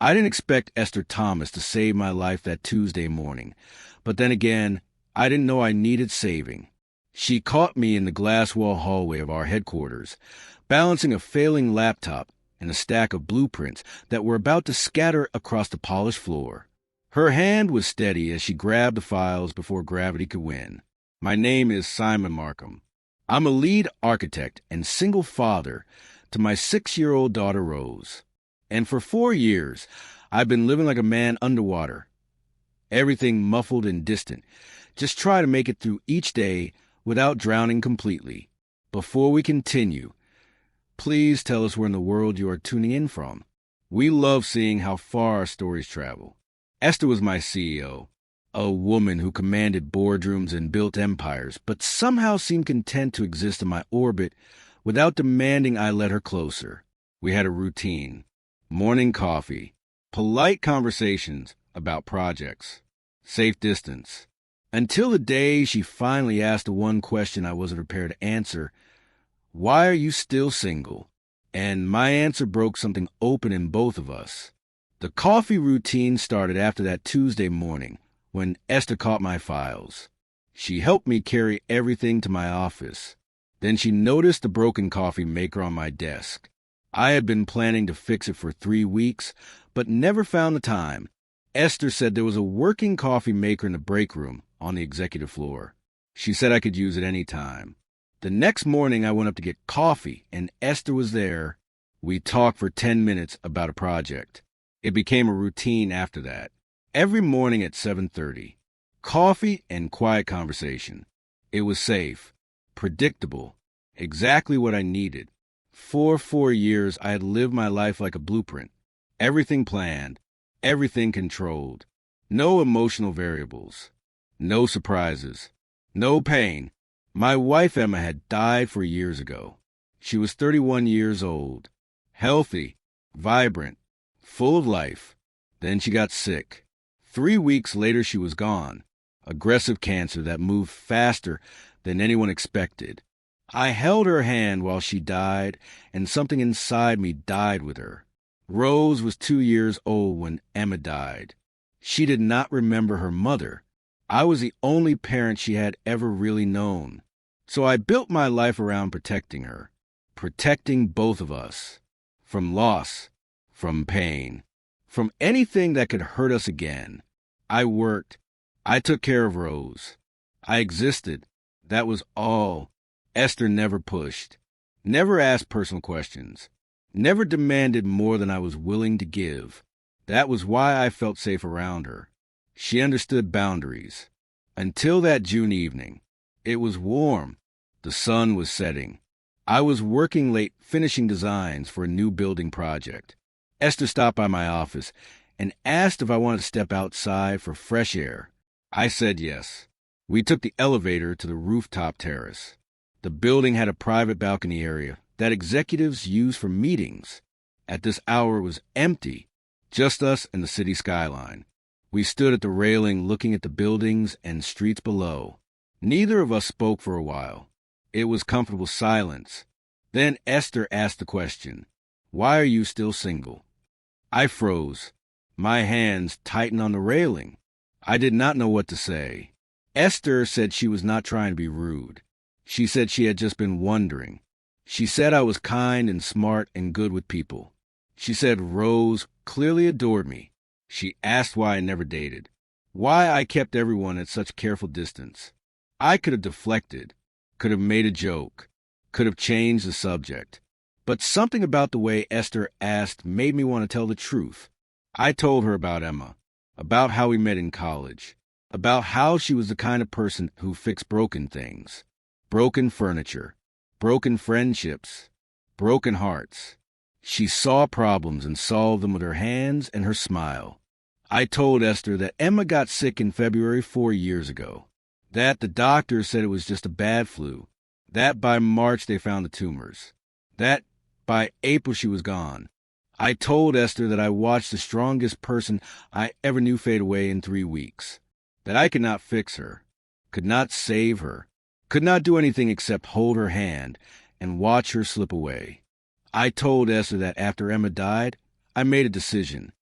I didn't expect Esther Thomas to save my life that Tuesday morning, but then again, I didn't know I needed saving. She caught me in the glass wall hallway of our headquarters, balancing a failing laptop and a stack of blueprints that were about to scatter across the polished floor. Her hand was steady as she grabbed the files before gravity could win. My name is Simon Markham. I'm a lead architect and single father to my 6-year-old daughter, Rose. And for 4 years, I've been living like a man underwater. Everything muffled and distant. Just try to make it through each day without drowning completely. Before we continue, please tell us where in the world you are tuning in from. We love seeing how far our stories travel. Esther was my CEO, a woman who commanded boardrooms and built empires, but somehow seemed content to exist in my orbit without demanding I let her closer. We had a routine. Morning coffee, polite conversations about projects, safe distance, until the day she finally asked the one question I wasn't prepared to answer: why are you still single? And my answer broke something open in both of us. The coffee routine started after that Tuesday morning when Esther caught my files. She helped me carry everything to my office. Then she noticed the broken coffee maker on my desk. I had been planning to fix it for 3 weeks, but never found the time. Esther said there was a working coffee maker in the break room on the executive floor. She said I could use it any time. The next morning I went up to get coffee, and Esther was there. We talked for 10 minutes about a project. It became a routine after that. Every morning at 7:30. Coffee and quiet conversation. It was safe, predictable, exactly what I needed. For 4 years, I had lived my life like a blueprint. Everything planned, everything controlled. No emotional variables, no surprises, no pain. My wife, Emma, had died 4 years ago. She was 31 years old, healthy, vibrant, full of life. Then she got sick. 3 weeks later, she was gone. Aggressive cancer that moved faster than anyone expected. I held her hand while she died, and something inside me died with her. Rose was 2 years old when Emma died. She did not remember her mother. I was the only parent she had ever really known. So I built my life around protecting her, protecting both of us. From loss, from pain, from anything that could hurt us again. I worked. I took care of Rose. I existed. That was all. Esther never pushed, never asked personal questions, never demanded more than I was willing to give. That was why I felt safe around her. She understood boundaries. Until that June evening. It was warm. The sun was setting. I was working late finishing designs for a new building project. Esther stopped by my office and asked if I wanted to step outside for fresh air. I said yes. We took the elevator to the rooftop terrace. The building had a private balcony area that executives used for meetings. At this hour, it was empty, just us and the city skyline. We stood at the railing looking at the buildings and streets below. Neither of us spoke for a while. It was comfortable silence. Then Esther asked the question, "Why are you still single?" I froze. My hands tightened on the railing. I did not know what to say. Esther said she was not trying to be rude. She said she had just been wondering. She said I was kind and smart and good with people. She said Rose clearly adored me. She asked why I never dated, why I kept everyone at such careful distance. I could have deflected, could have made a joke, could have changed the subject. But something about the way Esther asked made me want to tell the truth. I told her about Emma, about how we met in college, about how she was the kind of person who fixed broken things. Broken furniture, broken friendships, broken hearts. She saw problems and solved them with her hands and her smile. I told Esther that Emma got sick in February 4 years ago, that the doctor said it was just a bad flu, that by March they found the tumors, that by April she was gone. I told Esther that I watched the strongest person I ever knew fade away in 3 weeks, that I could not fix her, could not save her, could not do anything except hold her hand and watch her slip away. I told Esther that after Emma died, I made a decision.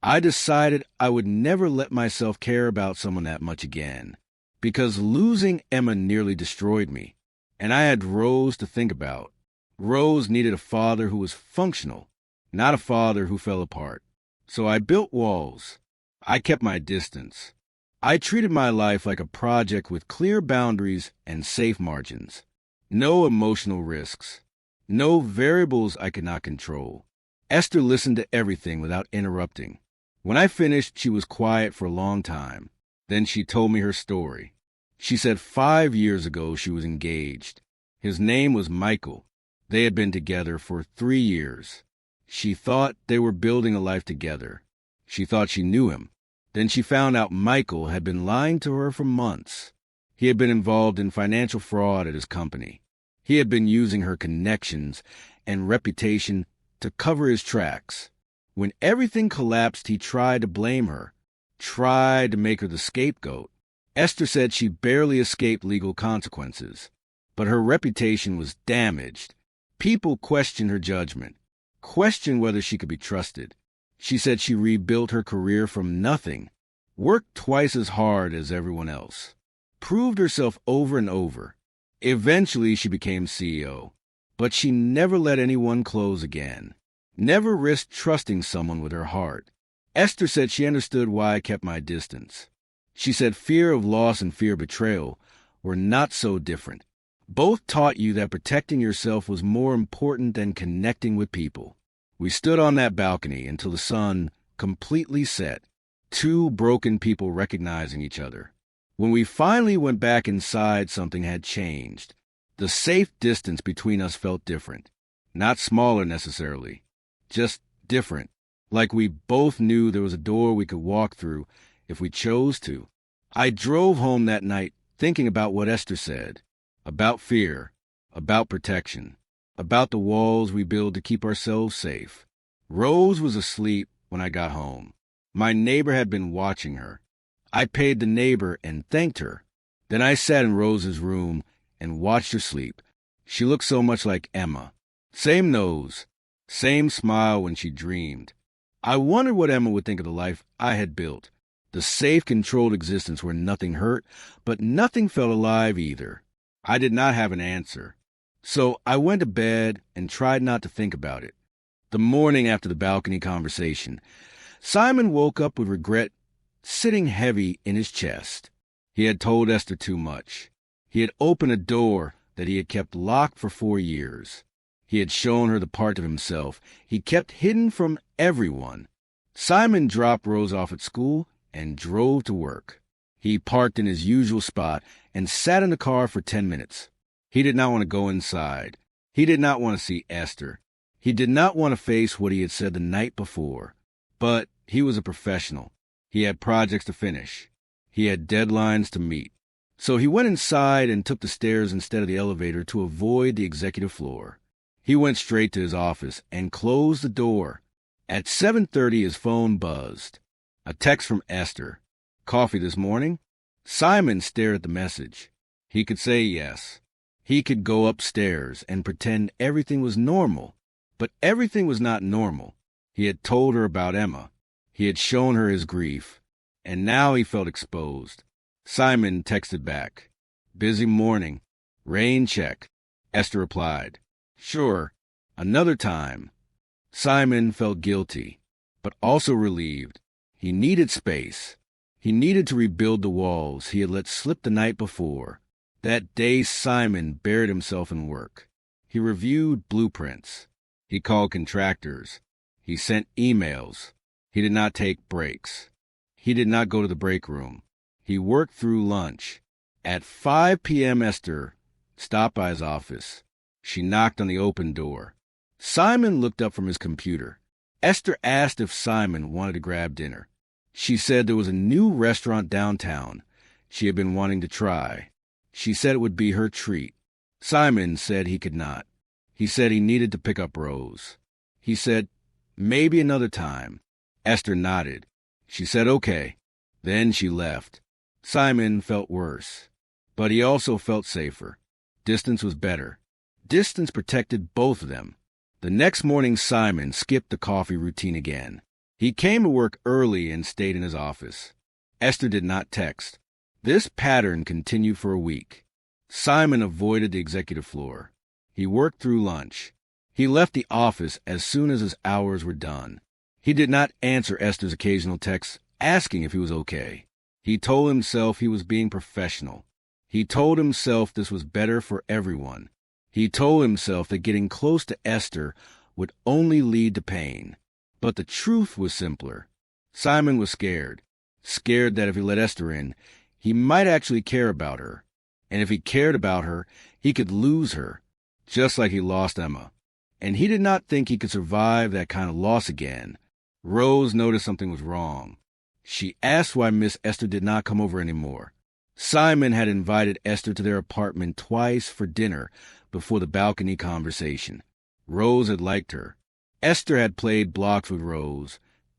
I decided I would never let myself care about someone that much again, because losing Emma nearly destroyed me, and I had Rose to think about. Rose needed a father who was functional, not a father who fell apart. So I built walls. I kept my distance. I treated my life like a project with clear boundaries and safe margins. No emotional risks. No variables I could not control. Esther listened to everything without interrupting. When I finished, she was quiet for a long time. Then she told me her story. She said 5 years ago she was engaged. His name was Michael. They had been together for 3 years. She thought they were building a life together. She thought she knew him. Then she found out Michael had been lying to her for months. He had been involved in financial fraud at his company. He had been using her connections and reputation to cover his tracks. When everything collapsed, he tried to blame her, tried to make her the scapegoat. Esther said she barely escaped legal consequences, but her reputation was damaged. People questioned her judgment, questioned whether she could be trusted. She said she rebuilt her career from nothing, worked twice as hard as everyone else, proved herself over and over. Eventually, she became CEO, but she never let anyone close again, never risked trusting someone with her heart. Esther said she understood why I kept my distance. She said fear of loss and fear of betrayal were not so different. Both taught you that protecting yourself was more important than connecting with people. We stood on that balcony until the sun completely set, two broken people recognizing each other. When we finally went back inside, something had changed. The safe distance between us felt different. Not smaller necessarily, just different. Like we both knew there was a door we could walk through if we chose to. I drove home that night thinking about what Esther said, about fear, about protection, about the walls we build to keep ourselves safe. Rose was asleep when I got home. My neighbor had been watching her. I paid the neighbor and thanked her. Then I sat in Rose's room and watched her sleep. She looked so much like Emma. Same nose, same smile when she dreamed. I wondered what Emma would think of the life I had built. The safe, controlled existence where nothing hurt, but nothing felt alive either. I did not have an answer. So I went to bed and tried not to think about it. The morning after the balcony conversation, Simon woke up with regret sitting heavy in his chest. He had told Esther too much. He had opened a door that he had kept locked for 4 years. He had shown her the part of himself he kept hidden from everyone. Simon dropped Rose off at school and drove to work. He parked in his usual spot and sat in the car for 10 minutes. He did not want to go inside. He did not want to see Esther. He did not want to face what he had said the night before. But he was a professional. He had projects to finish. He had deadlines to meet. So he went inside and took the stairs instead of the elevator to avoid the executive floor. He went straight to his office and closed the door. At 7:30, his phone buzzed. A text from Esther. Coffee this morning? Simon stared at the message. He could say yes. He could go upstairs and pretend everything was normal. But everything was not normal. He had told her about Emma. He had shown her his grief. And now he felt exposed. Simon texted back. Busy morning. Rain check. Esther replied. Sure. Another time. Simon felt guilty, but also relieved. He needed space. He needed to rebuild the walls he had let slip the night before. That day, Simon buried himself in work. He reviewed blueprints. He called contractors. He sent emails. He did not take breaks. He did not go to the break room. He worked through lunch. At 5 p.m., Esther stopped by his office. She knocked on the open door. Simon looked up from his computer. Esther asked if Simon wanted to grab dinner. She said there was a new restaurant downtown she had been wanting to try. She said it would be her treat. Simon said he could not. He said he needed to pick up Rose. He said, maybe another time. Esther nodded. She said, okay. Then she left. Simon felt worse, but he also felt safer. Distance was better. Distance protected both of them. The next morning, Simon skipped the coffee routine again. He came to work early and stayed in his office. Esther did not text. This pattern continued for a week. Simon avoided the executive floor. He worked through lunch. He left the office as soon as his hours were done. He did not answer Esther's occasional texts asking if he was okay. He told himself he was being professional. He told himself this was better for everyone. He told himself that getting close to Esther would only lead to pain. But the truth was simpler. Simon was scared that if he let Esther in, he might actually care about her. And if he cared about her, he could lose her, just like he lost Emma. And he did not think he could survive that kind of loss again. Rose noticed something was wrong. She asked why Miss Esther did not come over anymore. Simon had invited Esther to their apartment twice for dinner before the balcony conversation. Rose had liked her. Esther had played blocks with Rose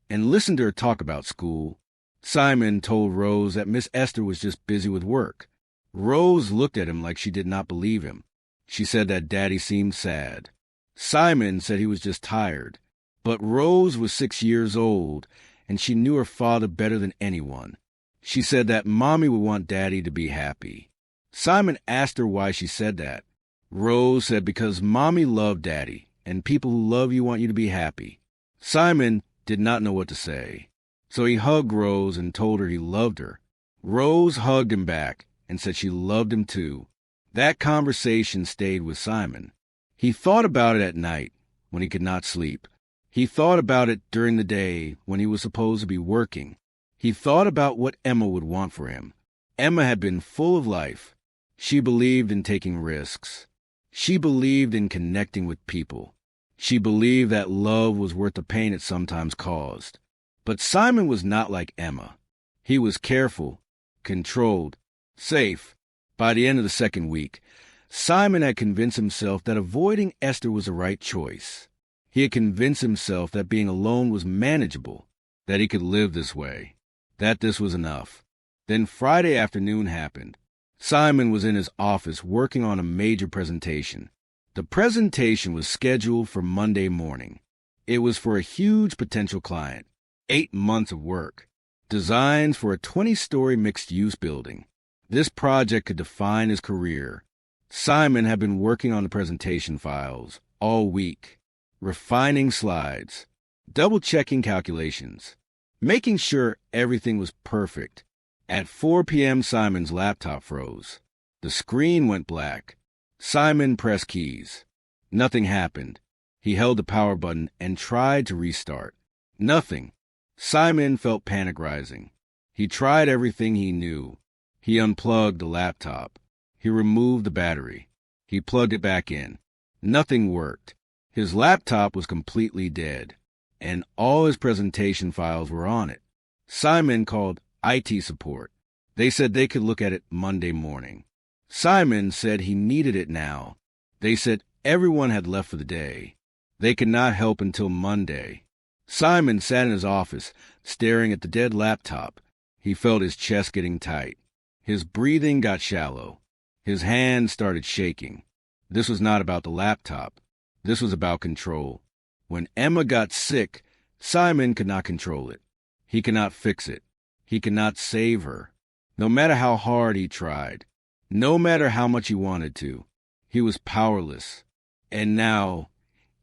and listened to her talk about school. Simon told Rose that Miss Esther was just busy with work. Rose looked at him like she did not believe him. She said that Daddy seemed sad. Simon said he was just tired. But Rose was 6 years old, and she knew her father better than anyone. She said that Mommy would want Daddy to be happy. Simon asked her why she said that. Rose said because Mommy loved Daddy, and people who love you want you to be happy. Simon did not know what to say, so he hugged Rose and told her he loved her. Rose hugged him back and said she loved him too. That conversation stayed with Simon. He thought about it at night when he could not sleep. He thought about it during the day when he was supposed to be working. He thought about what Emma would want for him. Emma had been full of life. She believed in taking risks. She believed in connecting with people. She believed that love was worth the pain it sometimes caused. But Simon was not like Emma. He was careful, controlled, safe. By the end of the second week, Simon had convinced himself that avoiding Esther was the right choice. He had convinced himself that being alone was manageable, that he could live this way, that this was enough. Then Friday afternoon happened. Simon was in his office working on a major presentation. The presentation was scheduled for Monday morning. It was for a huge potential client. 8 months of work. Designs for a 20-story mixed-use building. This project could define his career. Simon had been working on the presentation files all week, refining slides, double-checking calculations, making sure everything was perfect. At 4 p.m., Simon's laptop froze. The screen went black. Simon pressed keys. Nothing happened. He held the power button and tried to restart. Nothing. Simon felt panic rising. He tried everything he knew. He unplugged the laptop. He removed the battery. He plugged it back in. Nothing worked. His laptop was completely dead, and all his presentation files were on it. Simon called IT support. They said they could look at it Monday morning. Simon said he needed it now. They said everyone had left for the day. They could not help until Monday. Simon sat in his office, staring at the dead laptop. He felt his chest getting tight. His breathing got shallow. His hands started shaking. This was not about the laptop. This was about control. When Emma got sick, Simon could not control it. He could not fix it. He could not save her. No matter how hard he tried, no matter how much he wanted to, he was powerless. And now,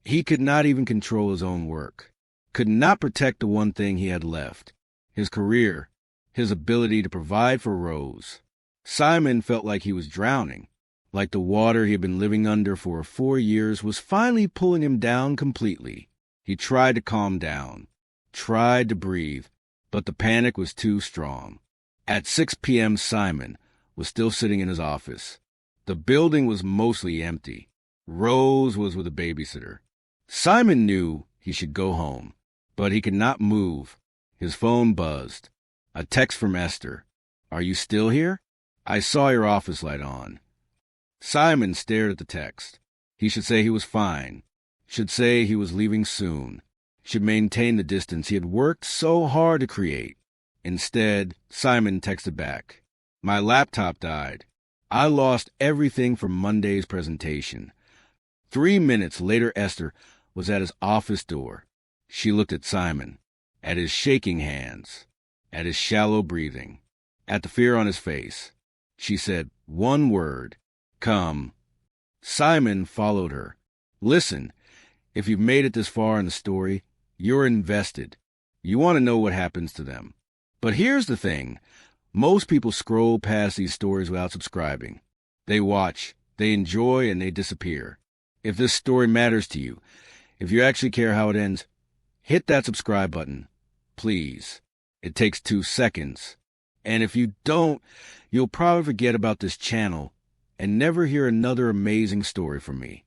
he could not even control his own work, could not protect the one thing he had left, his career, his ability to provide for Rose. Simon felt like he was drowning, like the water he had been living under for 4 years was finally pulling him down completely. He tried to calm down, tried to breathe, but the panic was too strong. At 6 p.m., Simon was still sitting in his office. The building was mostly empty. Rose was with a babysitter. Simon knew he should go home, but he could not move. His phone buzzed. A text from Esther. "Are you still here? I saw your office light on." Simon stared at the text. He should say he was fine. Should say he was leaving soon. Should maintain the distance he had worked so hard to create. Instead, Simon texted back. "My laptop died. I lost everything from Monday's presentation." 3 minutes later, Esther was at his office door. She looked at Simon. at his shaking hands, at his shallow breathing, at the fear on his face. She said one word, "Come." Simon followed her. Listen, if you've made it this far in the story, you're invested. You want to know what happens to them. But here's the thing. Most people scroll past these stories without subscribing. They watch, they enjoy, and they disappear. If this story matters to you, if you actually care how it ends, hit that subscribe button, please. It takes 2 seconds. And if you don't, you'll probably forget about this channel and never hear another amazing story from me.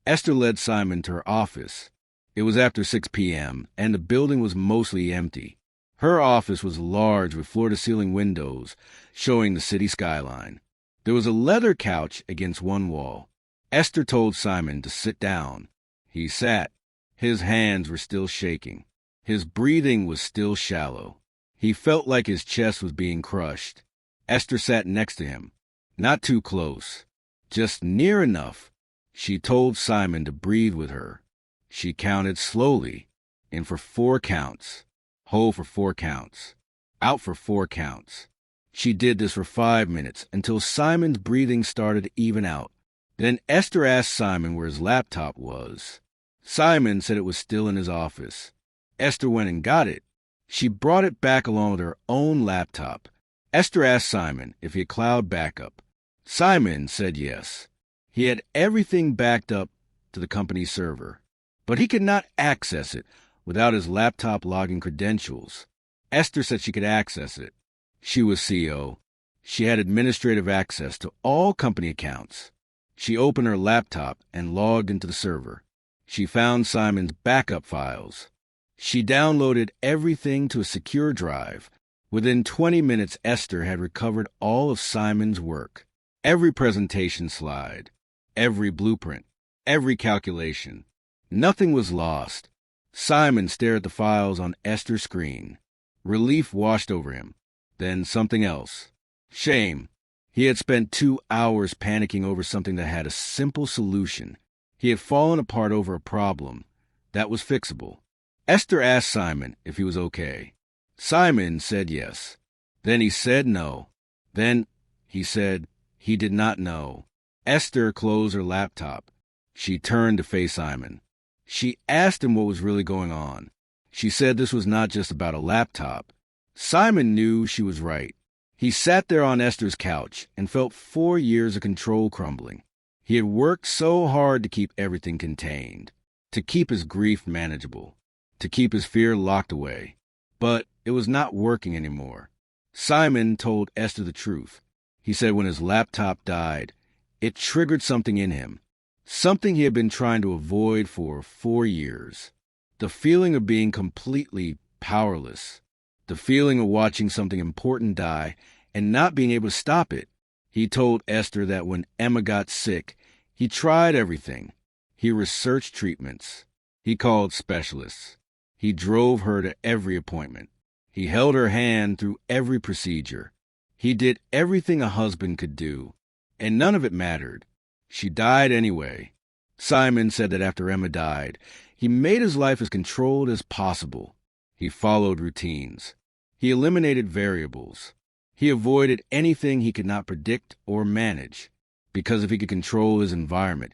Esther led Simon to her office. It was after 6 p.m., and the building was mostly empty. Her office was large with floor-to-ceiling windows showing the city skyline. There was a leather couch against one wall. Esther told Simon to sit down. He sat. His hands were still shaking. His breathing was still shallow. He felt like his chest was being crushed. Esther sat next to him. Not too close. Just near enough. She told Simon to breathe with her. She counted slowly. In for 4 counts. Hold for 4 counts. Out for 4 counts. She did this for 5 minutes until Simon's breathing started to even out. Then Esther asked Simon where his laptop was. Simon said it was still in his office. Esther went and got it. She brought it back along with her own laptop. Esther asked Simon if he had cloud backup. Simon said yes. He had everything backed up to the company server, but he could not access it without his laptop login credentials. Esther said she could access it. She was CEO. She had administrative access to all company accounts. She opened her laptop and logged into the server. She found Simon's backup files. She downloaded everything to a secure drive. Within 20 minutes, Esther had recovered all of Simon's work. Every presentation slide, every blueprint, every calculation. Nothing was lost. Simon stared at the files on Esther's screen. Relief washed over him. Then something else. Shame. He had spent 2 hours panicking over something that had a simple solution. He had fallen apart over a problem that was fixable. Esther asked Simon if he was okay. Simon said yes. Then he said no. Then he said he did not know. Esther closed her laptop. She turned to face Simon. She asked him what was really going on. She said this was not just about a laptop. Simon knew she was right. He sat there on Esther's couch and felt 4 years of control crumbling. He had worked so hard to keep everything contained, to keep his grief manageable, to keep his fear locked away. But it was not working anymore. Simon told Esther the truth. He said when his laptop died, it triggered something in him, something he had been trying to avoid for 4 years. The feeling of being completely powerless. The feeling of watching something important die and not being able to stop it. He told Esther that when Emma got sick, he tried everything. He researched treatments. He called specialists. He drove her to every appointment. He held her hand through every procedure. He did everything a husband could do, and none of it mattered. She died anyway. Simon said that after Emma died, he made his life as controlled as possible. He followed routines. He eliminated variables. He avoided anything he could not predict or manage, because if he could control his environment,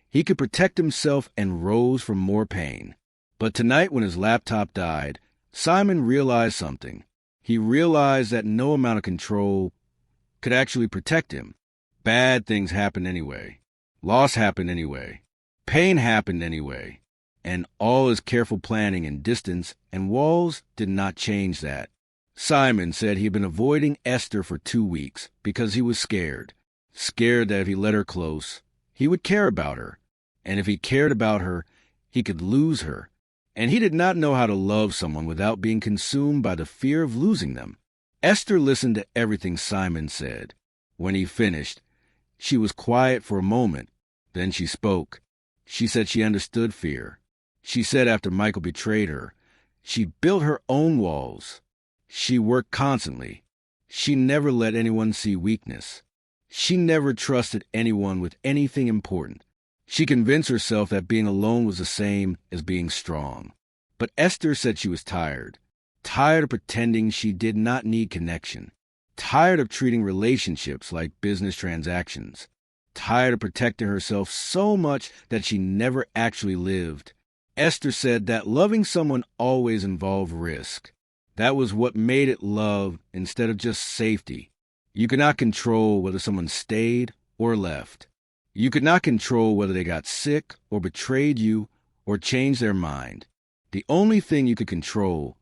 he could protect himself and rose from more pain. But tonight, when his laptop died, Simon realized something. He realized that no amount of control could actually protect him. Bad things happened anyway. Loss happened anyway. Pain happened anyway. And all his careful planning and distance and walls did not change that. Simon said he had been avoiding Esther for 2 weeks because he was scared. Scared that if he let her close, he would care about her. And if he cared about her, he could lose her. And he did not know how to love someone without being consumed by the fear of losing them. Esther listened to everything Simon said. When he finished, she was quiet for a moment. Then she spoke. She said she understood fear. She said after Michael betrayed her, she built her own walls. She worked constantly. She never let anyone see weakness. She never trusted anyone with anything important. She convinced herself that being alone was the same as being strong. But Esther said she was tired. tired of pretending she did not need connection, tired of treating relationships like business transactions, tired of protecting herself so much that she never actually lived. Esther said that loving someone always involved risk. That was what made it love instead of just safety. You could not control whether someone stayed or left. You could not control whether they got sick or betrayed you or changed their mind. The only thing you could control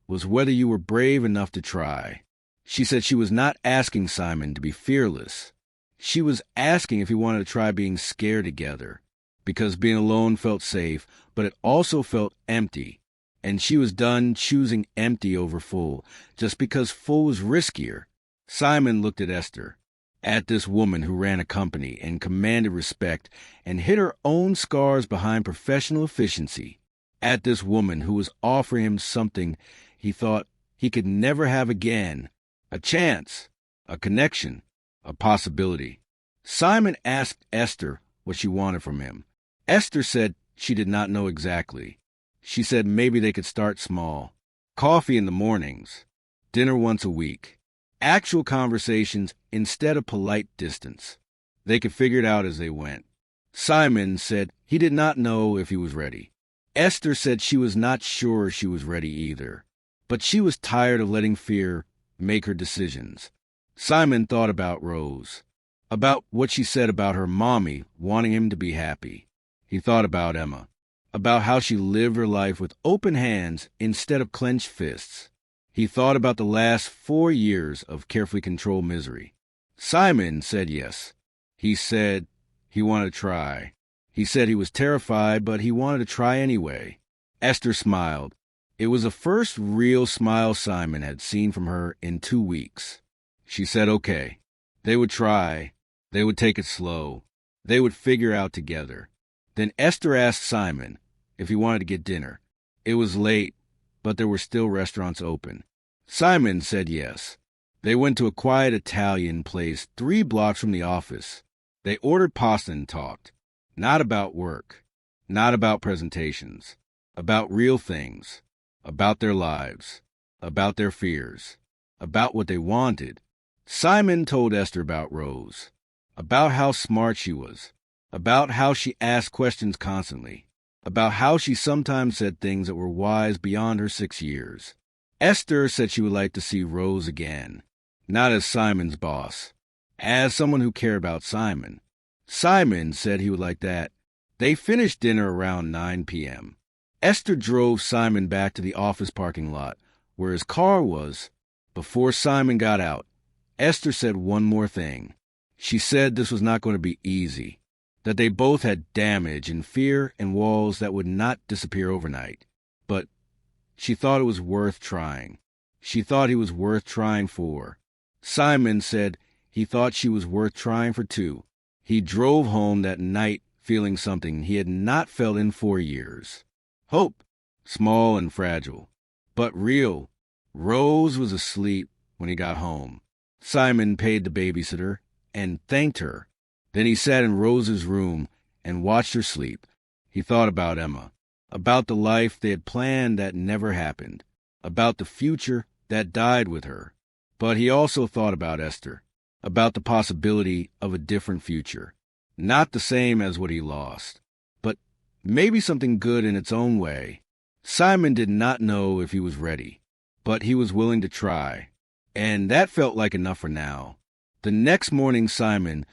was whether you were brave enough to try. She said she was not asking Simon to be fearless. She was asking if he wanted to try being scared together, because being alone felt safe, but it also felt empty, and she was done choosing empty over full, just because full was riskier. Simon looked at Esther, at this woman who ran a company and commanded respect and hid her own scars behind professional efficiency, at this woman who was offering him something he thought he could never have again, a chance, a connection, a possibility. Simon asked Esther what she wanted from him. Esther said she did not know exactly. She said maybe they could start small. Coffee in the mornings, dinner once a week, actual conversations instead of polite distance. They could figure it out as they went. Simon said he did not know if he was ready. Esther said she was not sure she was ready either, but she was tired of letting fear make her decisions. Simon thought about Rose, about what she said about her mommy wanting him to be happy. He thought about Emma, about how she lived her life with open hands instead of clenched fists. He thought about the last 4 years of carefully controlled misery. Simon said yes. He said he wanted to try. He said he was terrified, but he wanted to try anyway. Esther smiled. It was the first real smile Simon had seen from her in 2 weeks. She said okay. They would try. They would take it slow. They would figure out together. Then Esther asked Simon if he wanted to get dinner. It was late, but there were still restaurants open. Simon said yes. They went to a quiet Italian place 3 blocks from the office. They ordered pasta and talked. Not about work, not about presentations, about real things, about their lives, about their fears, about what they wanted. Simon told Esther about Rose, about how smart she was, about how she asked questions constantly, about how she sometimes said things that were wise beyond her 6 years. Esther said she would like to see Rose again, not as Simon's boss, as someone who cared about Simon. Simon said he would like that. They finished dinner around 9 p.m. Esther drove Simon back to the office parking lot, where his car was. Before Simon got out, Esther said one more thing. She said this was not going to be easy, that they both had damage and fear and walls that would not disappear overnight. But she thought it was worth trying. She thought he was worth trying for. Simon said he thought she was worth trying for too. He drove home that night feeling something he had not felt in 4 years. Hope, small and fragile, but real. Rose was asleep when he got home. Simon paid the babysitter and thanked her. Then he sat in Rose's room and watched her sleep. He thought about Emma, about the life they had planned that never happened, about the future that died with her. But he also thought about Esther, about the possibility of a different future. Not the same as what he lost, but maybe something good in its own way. Simon did not know if he was ready, but he was willing to try, and that felt like enough for now. The next morning, Simon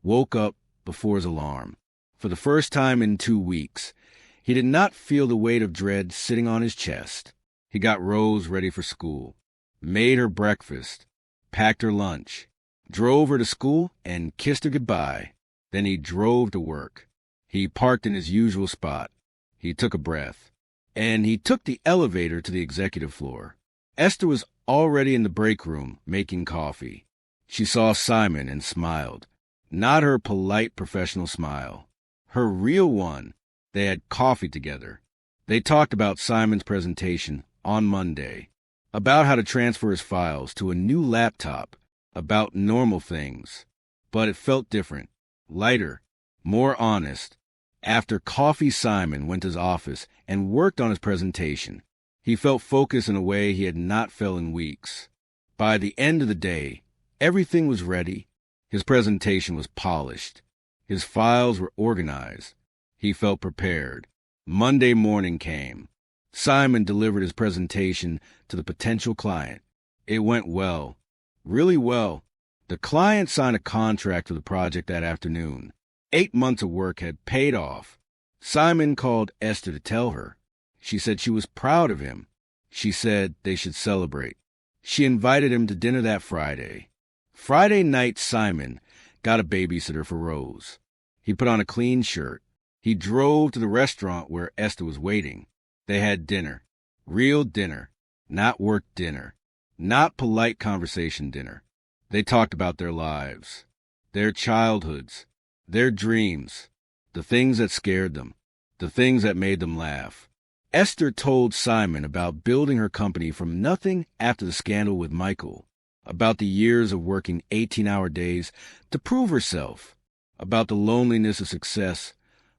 woke up before his alarm. For the first time in 2 weeks, he did not feel the weight of dread sitting on his chest. He got Rose ready for school, made her breakfast, packed her lunch, drove her to school, and kissed her goodbye. Then he drove to work. He parked in his usual spot. He took a breath, and he took the elevator to the executive floor. Esther was already in the break room making coffee. She saw Simon and smiled. Not her polite professional smile, her real one. They had coffee together. They talked about Simon's presentation on Monday, about how to transfer his files to a new laptop, about normal things. But it felt different, lighter, more honest. After coffee, Simon went to his office and worked on his presentation. He felt focused in a way he had not felt in weeks. By the end of the day, everything was ready. His presentation was polished. His files were organized. He felt prepared. Monday morning came. Simon delivered his presentation to the potential client. It went well, really well. The client signed a contract for the project that afternoon. 8 months of work had paid off. Simon called Esther to tell her. She said she was proud of him. She said they should celebrate. She invited him to dinner that Friday. Friday night, Simon got a babysitter for Rose. He put on a clean shirt. He drove to the restaurant where Esther was waiting. They had dinner. Real dinner. Not work dinner. Not polite conversation dinner. They talked about their lives, their childhoods, their dreams, the things that scared them, the things that made them laugh. Esther told Simon about building her company from nothing after the scandal with Michael, about the years of working 18-hour days to prove herself, about the loneliness of success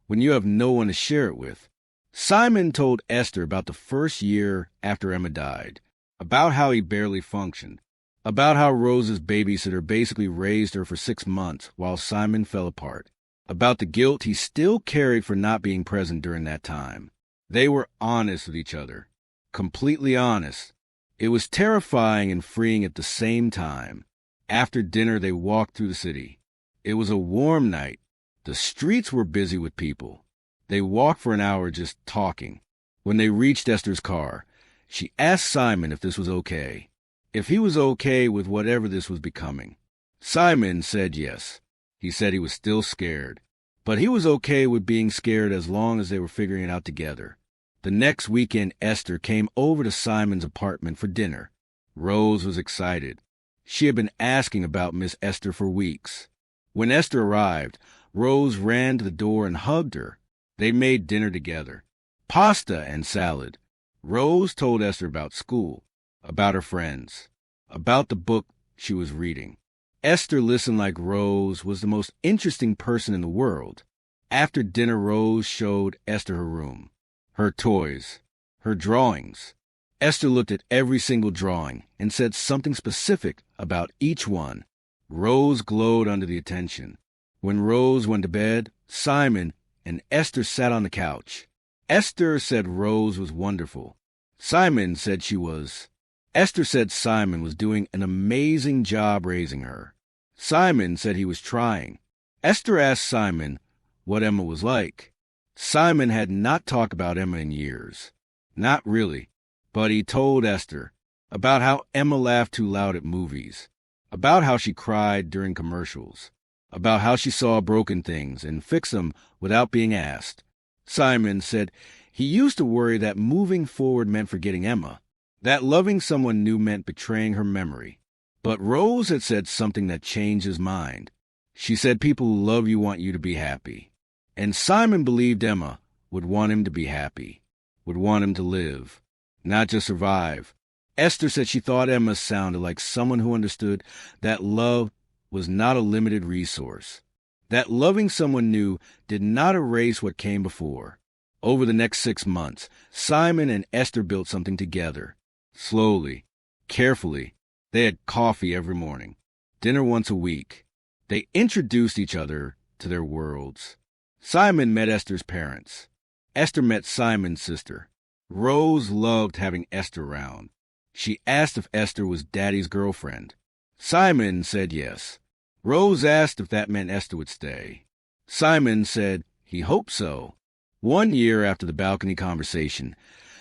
when you have no one to share it with. Simon told Esther about the first year after Emma died, about how he barely functioned, about how Rose's babysitter basically raised her for 6 months while Simon fell apart, about the guilt he still carried for not being present during that time. They were honest with each other, completely honest. It was terrifying and freeing at the same time. After dinner, they walked through the city. It was a warm night. The streets were busy with people. They walked for an hour just talking. When they reached Esther's car, she asked Simon if this was okay, if he was okay with whatever this was becoming. Simon said yes. He said he was still scared, but he was okay with being scared as long as they were figuring it out together. The next weekend, Esther came over to Simon's apartment for dinner. Rose was excited. She had been asking about Miss Esther for weeks. When Esther arrived, Rose ran to the door and hugged her. They made dinner together. Pasta and salad. Rose told Esther about school, about her friends, about the book she was reading. Esther listened like Rose was the most interesting person in the world. After dinner, Rose showed Esther her room, her toys, her drawings. Esther looked at every single drawing and said something specific about each one. Rose glowed under the attention. When Rose went to bed, Simon and Esther sat on the couch. Esther said Rose was wonderful. Simon said she was. Esther said Simon was doing an amazing job raising her. Simon said he was trying. Esther asked Simon what Emma was like. Simon had not talked about Emma in years. Not really. But he told Esther about how Emma laughed too loud at movies, about how she cried during commercials, about how she saw broken things and fixed them without being asked. Simon said he used to worry that moving forward meant forgetting Emma, that loving someone new meant betraying her memory. But Rose had said something that changed his mind. She said people who love you want you to be happy. And Simon believed Emma would want him to be happy, would want him to live, not just survive. Esther said she thought Emma sounded like someone who understood that love was not a limited resource, that loving someone new did not erase what came before. Over the next 6 months, Simon and Esther built something together. Slowly, carefully. They had coffee every morning, dinner once a week. They introduced each other to their worlds. Simon met Esther's parents. Esther met Simon's sister. Rose loved having Esther around. She asked if Esther was Daddy's girlfriend. Simon said yes. Rose asked if that meant Esther would stay. Simon said he hoped so. 1 year after the balcony conversation,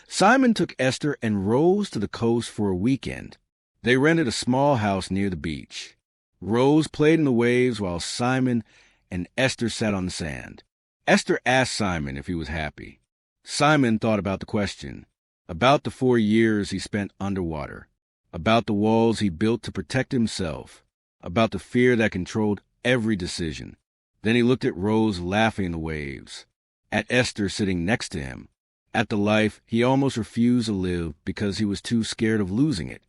Simon took Esther and Rose to the coast for a weekend. They rented a small house near the beach. Rose played in the waves while Simon and Esther sat on the sand. Esther asked Simon if he was happy. Simon thought about the question, about the 4 years he spent underwater, about the walls he built to protect himself, about the fear that controlled every decision. Then he looked at Rose laughing in the waves, at Esther sitting next to him, at the life he almost refused to live because he was too scared of losing it.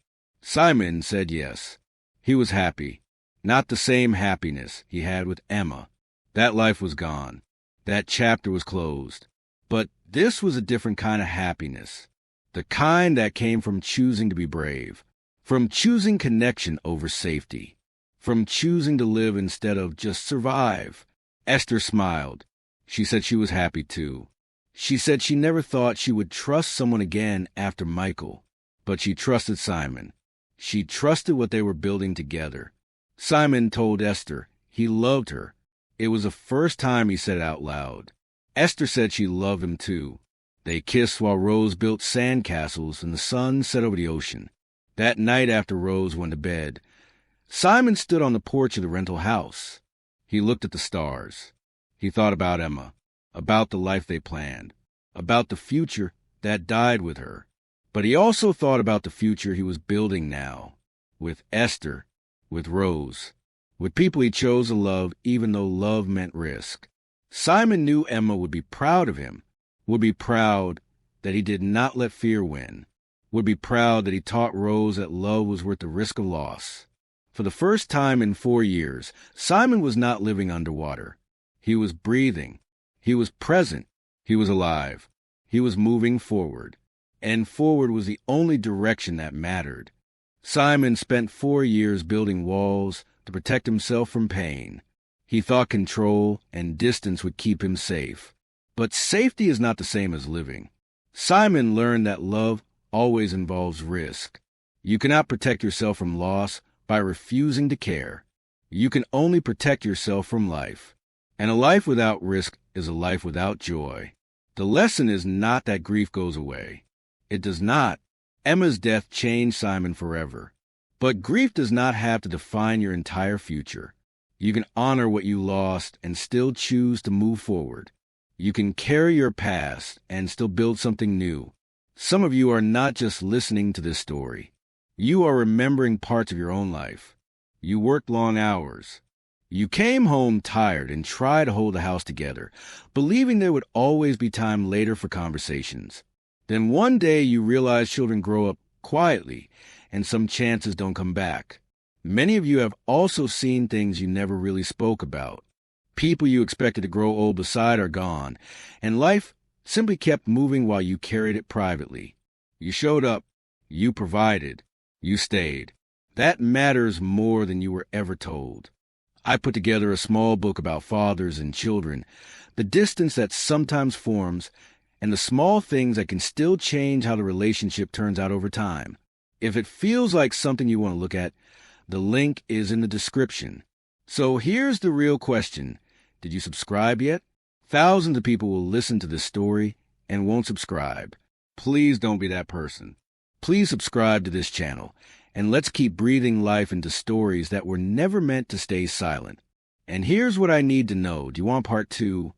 Simon said yes. He was happy. Not the same happiness he had with Emma. That life was gone. That chapter was closed. But this was a different kind of happiness. The kind that came from choosing to be brave, from choosing connection over safety, from choosing to live instead of just survive. Esther smiled. She said she was happy too. She said she never thought she would trust someone again after Michael, but she trusted Simon. She trusted what they were building together. Simon told Esther he loved her. It was the first time he said it out loud. Esther said she loved him too. They kissed while Rose built sand castles and the sun set over the ocean. That night after Rose went to bed, Simon stood on the porch of the rental house. He looked at the stars. He thought about Emma, about the life they planned, about the future that died with her. But he also thought about the future he was building now, with Esther, with Rose, with people he chose to love even though love meant risk. Simon knew Emma would be proud of him, would be proud that he did not let fear win, would be proud that he taught Rose that love was worth the risk of loss. For the first time in 4 years, Simon was not living underwater. He was breathing. He was present. He was alive. He was moving forward. And forward was the only direction that mattered. Simon spent 4 years building walls to protect himself from pain. He thought control and distance would keep him safe. But safety is not the same as living. Simon learned that love always involves risk. You cannot protect yourself from loss by refusing to care. You can only protect yourself from life. And a life without risk is a life without joy. The lesson is not that grief goes away. It does not. Emma's death changed Simon forever. But grief does not have to define your entire future. You can honor what you lost and still choose to move forward. You can carry your past and still build something new. Some of you are not just listening to this story. You are remembering parts of your own life. You worked long hours. You came home tired and tried to hold the house together, believing there would always be time later for conversations. Then one day you realize children grow up quietly and some chances don't come back. Many of you have also seen things you never really spoke about. People you expected to grow old beside are gone, and life simply kept moving while you carried it privately. You showed up. You provided. You stayed. That matters more than you were ever told. I put together a small book about fathers and children, the distance that sometimes forms, and the small things that can still change how the relationship turns out over time. If it feels like something you want to look at, the link is in the description. So here's the real question. Did you subscribe yet? Thousands of people will listen to this story and won't subscribe. Please don't be that person. Please subscribe to this channel, and let's keep breathing life into stories that were never meant to stay silent. And here's what I need to know. Do you want part 2?